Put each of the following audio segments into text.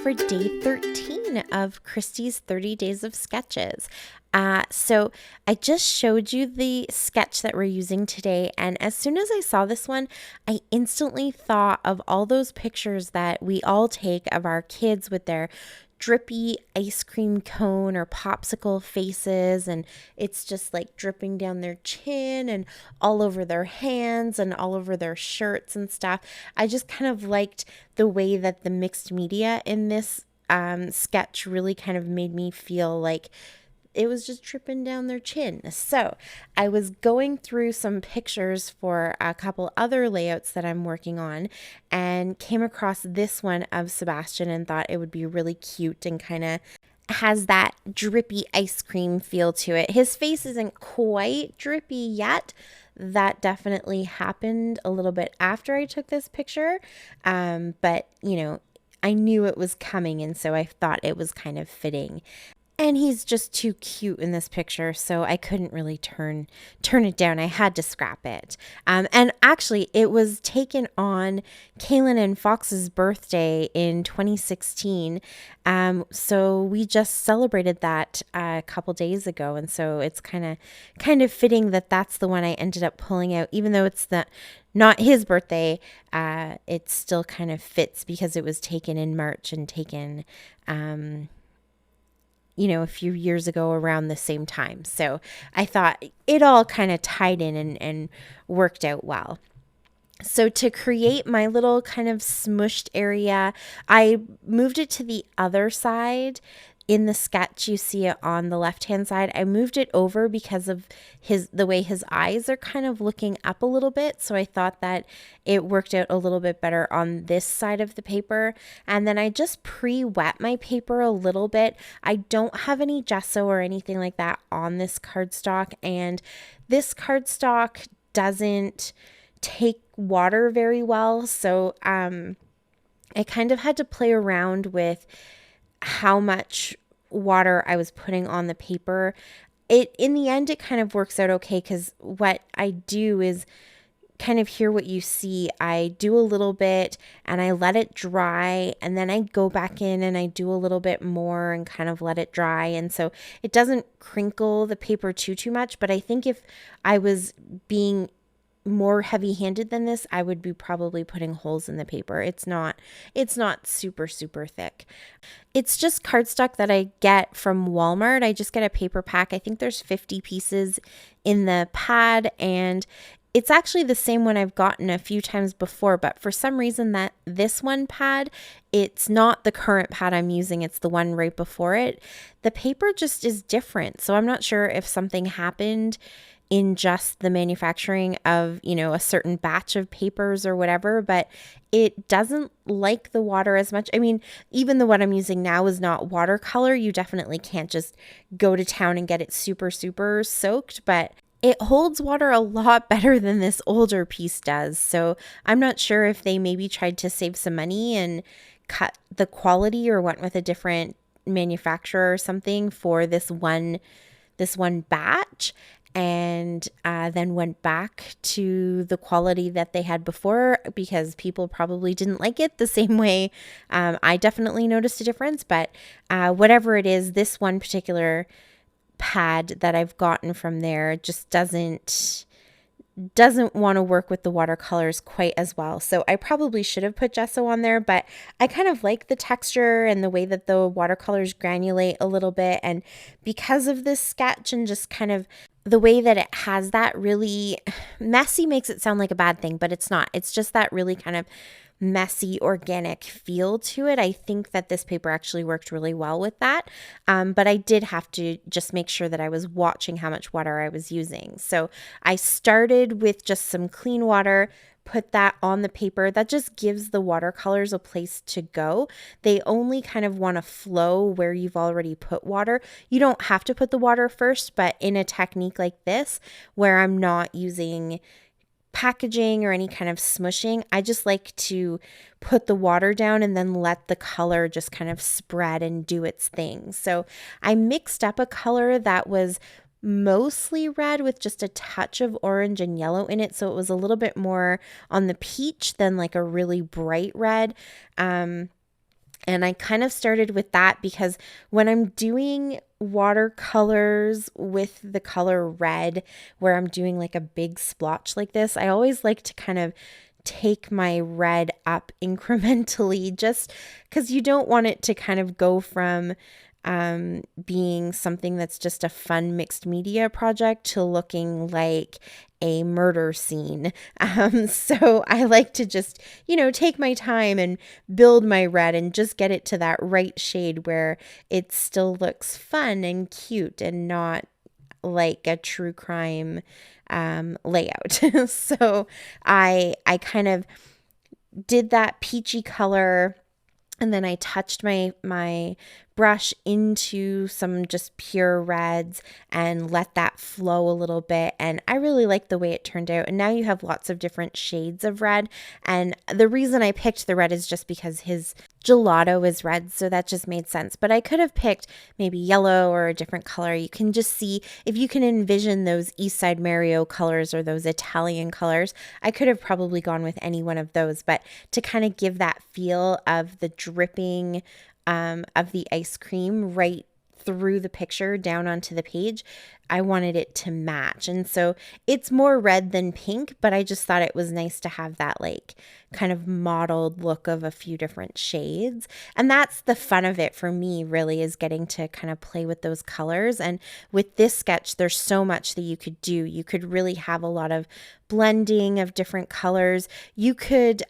for day 13 of Christy's 30 Days of Sketches. So I just showed you the sketch that we're using today, and as soon as I saw this one, I instantly thought of all those pictures that we all take of our kids with their drippy ice cream cone or popsicle faces, and it's just like dripping down their chin and all over their hands and all over their shirts and stuff. I just kind of liked the way that the mixed media in this sketch really kind of made me feel like it was just dripping down their chin. So I was going through some pictures for a couple other layouts that I'm working on and came across this one of Sebastian and thought it would be really cute and kind of has that drippy ice cream feel to it. His face isn't quite drippy yet. That definitely happened a little bit after I took this picture. But I knew it was coming, and so I thought it was kind of fitting. And he's just too cute in this picture, so I couldn't really turn it down. I had to scrap it. And actually, it was taken on Kaylin and Fox's birthday in 2016. So we just celebrated that a couple days ago, and so it's kind of fitting that that's the one I ended up pulling out, even though it's not his birthday. It still kind of fits because it was taken in March and taken a few years ago around the same time. So I thought it all kind of tied in and worked out well. So to create my little kind of smushed area, I moved it to the other side. In the sketch, you see it on the left-hand side. I moved it over because of the way his eyes are kind of looking up a little bit. So I thought that it worked out a little bit better on this side of the paper. And then I just pre-wet my paper a little bit. I don't have any gesso or anything like that on this cardstock. And this cardstock doesn't take water very well. So I kind of had to play around with how much water I was putting on the paper. In the end, it kind of works out okay, because what I do is kind of hear what you see. I do a little bit and I let it dry, and then I go back in and I do a little bit more and kind of let it dry. And so it doesn't crinkle the paper too much, but I think if I was being more heavy-handed than this, I would be probably putting holes in the paper. It's not super thick. It's just cardstock that I get from Walmart. I just get a paper pack. I think there's 50 pieces in the pad, and it's actually the same one I've gotten a few times before, but for some reason that this one pad, it's not the current pad I'm using. It's the one right before it. The paper just is different. So I'm not sure if something happened in just the manufacturing of, a certain batch of papers or whatever, but it doesn't like the water as much. I mean, even the one I'm using now is not watercolor. You definitely can't just go to town and get it super soaked, but it holds water a lot better than this older piece does. So I'm not sure if they maybe tried to save some money and cut the quality or went with a different manufacturer or something for this one batch, and then went back to the quality that they had before, because people probably didn't like it the same way. I definitely noticed a difference, but whatever it is, this one particular pad that I've gotten from there just doesn't want to work with the watercolors quite as well. So I probably should have put gesso on there, but I kind of like the texture and the way that the watercolors granulate a little bit. And because of this sketch and just kind of the way that it has that really messy, makes it sound like a bad thing, but it's not. It's just that really kind of messy, organic feel to it. I think that this paper actually worked really well with that. But I did have to just make sure that I was watching how much water I was using. So I started with just some clean water, put that on the paper. That just gives the watercolors a place to go. They only kind of want to flow where you've already put water. You don't have to put the water first, but in a technique like this, where I'm not using packaging or any kind of smushing, I just like to put the water down and then let the color just kind of spread and do its thing. So I mixed up a color that was mostly red with just a touch of orange and yellow in it. So it was a little bit more on the peach than like a really bright red. And I kind of started with that because when I'm doing watercolors with the color red, where I'm doing like a big splotch like this, I always like to kind of take my red up incrementally, just because you don't want it to kind of go from being something that's just a fun mixed media project to looking like a murder scene. So I like to just, take my time and build my red and just get it to that right shade where it still looks fun and cute and not like a true crime layout. So I kind of did that peachy color, and then I touched my brush into some just pure reds and let that flow a little bit. And I really like the way it turned out. And now you have lots of different shades of red. And the reason I picked the red is just because his gelato is red, so that just made sense. But I could have picked maybe yellow or a different color. You can just see, if you can envision those East Side Mario colors or those Italian colors, I could have probably gone with any one of those. But to kind of give that feel of the dripping of the ice cream right through the picture down onto the page, I wanted it to match. And so it's more red than pink, but I just thought it was nice to have that like kind of mottled look of a few different shades. And that's the fun of it for me, really, is getting to kind of play with those colors. And with this sketch, there's so much that you could do. You could really have a lot of blending of different colors. You could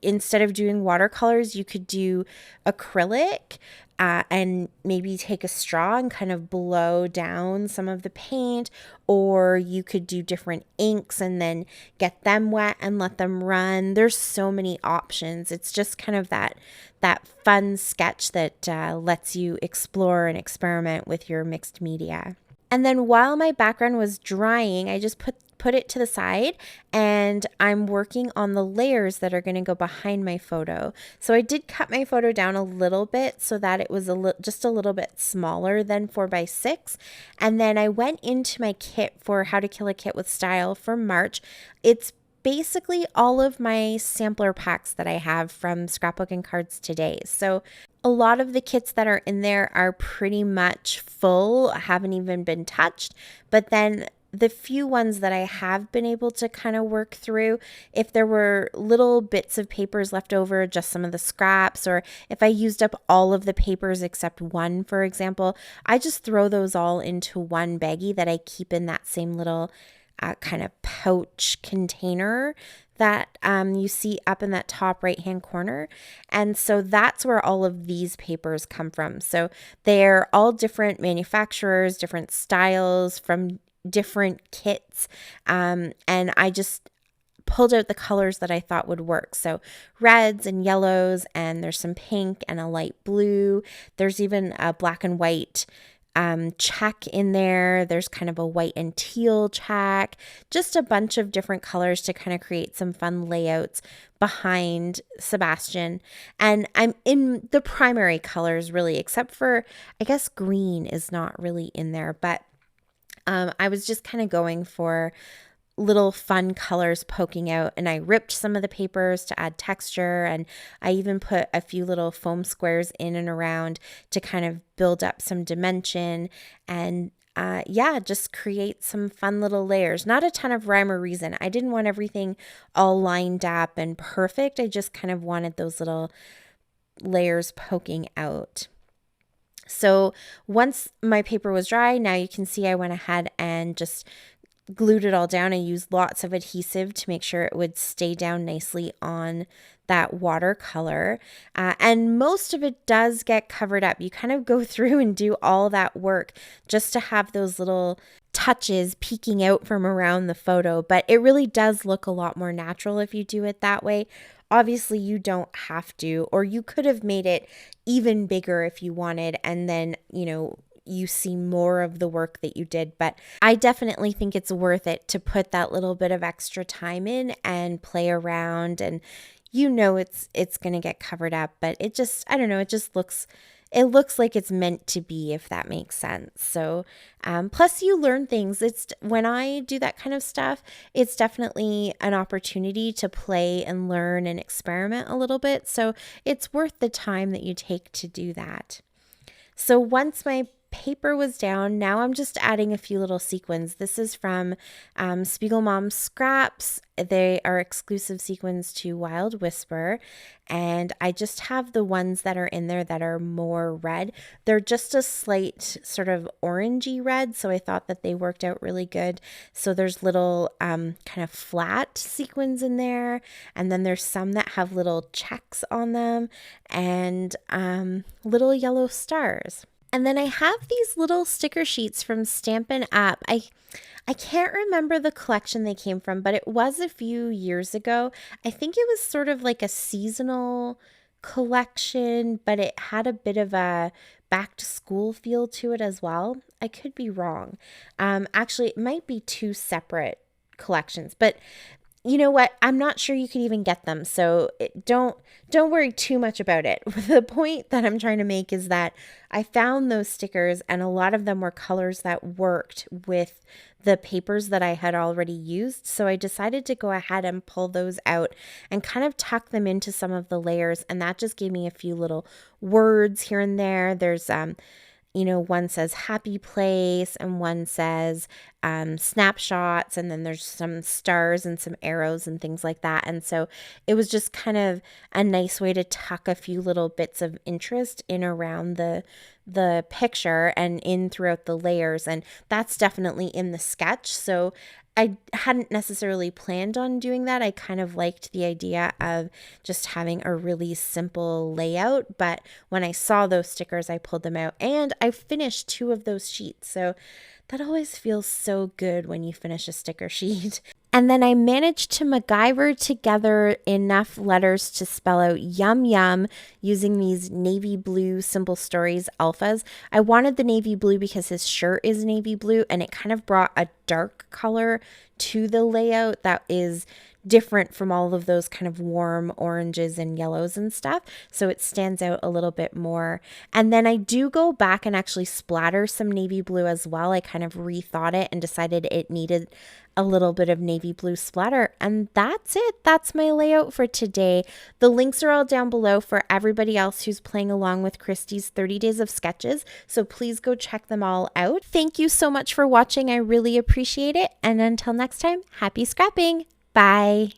instead of doing watercolors, you could do acrylic and maybe take a straw and kind of blow down some of the paint, or you could do different inks and then get them wet and let them run. There's so many options. It's just kind of that fun sketch that lets you explore and experiment with your mixed media. And then while my background was drying, I just put it to the side, and I'm working on the layers that are going to go behind my photo. So I did cut my photo down a little bit so that it was just a little bit smaller than 4x6. And then I went into my kit for How to Kill a Kit with Style for March. It's basically all of my sampler packs that I have from Scrapbook and Cards Today. So a lot of the kits that are in there are pretty much full, haven't even been touched. But then the few ones that I have been able to kind of work through, if there were little bits of papers left over, just some of the scraps, or if I used up all of the papers except one, for example, I just throw those all into one baggie that I keep in that same little kind of pouch container that you see up in that top right hand corner. And so that's where all of these papers come from. So they're all different manufacturers, different styles from different kits. And I just pulled out the colors that I thought would work. So reds and yellows, and there's some pink and a light blue. There's even a black and white check in there. There's kind of a white and teal check, just a bunch of different colors to kind of create some fun layouts behind Sebastian. And I'm in the primary colors, really, except for, I guess, green is not really in there, but I was just kind of going for little fun colors poking out, and I ripped some of the papers to add texture, and I even put a few little foam squares in and around to kind of build up some dimension and just create some fun little layers. Not a ton of rhyme or reason. I didn't want everything all lined up and perfect. I just kind of wanted those little layers poking out. So once my paper was dry, now you can see I went ahead and just glued it all down. I used lots of adhesive to make sure it would stay down nicely on that watercolor. And most of it does get covered up. You kind of go through and do all that work just to have those little touches peeking out from around the photo. But it really does look a lot more natural if you do it that way. Obviously, you don't have to, or you could have made it even bigger if you wanted, and then, you see more of the work that you did. But I definitely think it's worth it to put that little bit of extra time in and play around, and it's going to get covered up, but it just, I don't know, it just looks it looks like it's meant to be, if that makes sense. So, plus you learn things. It's when I do that kind of stuff, it's definitely an opportunity to play and learn and experiment a little bit. So it's worth the time that you take to do that. So once my paper was down, now I'm just adding a few little sequins. This is from Spiegel Mom Scraps. They are exclusive sequins to Wild Whisper, and I just have the ones that are in there that are more red. They're just a slight sort of orangey red, so I thought that they worked out really good. So there's little kind of flat sequins in there, and then there's some that have little checks on them and little yellow stars. And then I have these little sticker sheets from Stampin' Up. I can't remember the collection they came from, but it was a few years ago. I think it was sort of like a seasonal collection, but it had a bit of a back to school feel to it as well. I could be wrong. Actually, it might be two separate collections, but you know what? I'm not sure you could even get them. So don't worry too much about it. The point that I'm trying to make is that I found those stickers and a lot of them were colors that worked with the papers that I had already used. So I decided to go ahead and pull those out and kind of tuck them into some of the layers. And that just gave me a few little words here and there. There's one says happy place and one says snapshots, and then there's some stars and some arrows and things like that. And so it was just kind of a nice way to tuck a few little bits of interest in around the picture and in throughout the layers. And that's definitely in the sketch. So I hadn't necessarily planned on doing that. I kind of liked the idea of just having a really simple layout. But when I saw those stickers, I pulled them out and I finished 2 of those sheets. So that always feels so good when you finish a sticker sheet. And then I managed to MacGyver together enough letters to spell out yum yum using these navy blue Simple Stories alphas. I wanted the navy blue because his shirt is navy blue and it kind of brought a dark color to the layout that is different from all of those kind of warm oranges and yellows and stuff. So it stands out a little bit more. And then I do go back and actually splatter some navy blue as well. I kind of rethought it and decided it needed a little bit of navy blue splatter. And that's it. That's my layout for today. The links are all down below for everybody else who's playing along with Kristy's 30 Days of Sketches. So please go check them all out. Thank you so much for watching. I really appreciate it. And until next time, happy scrapping. Bye.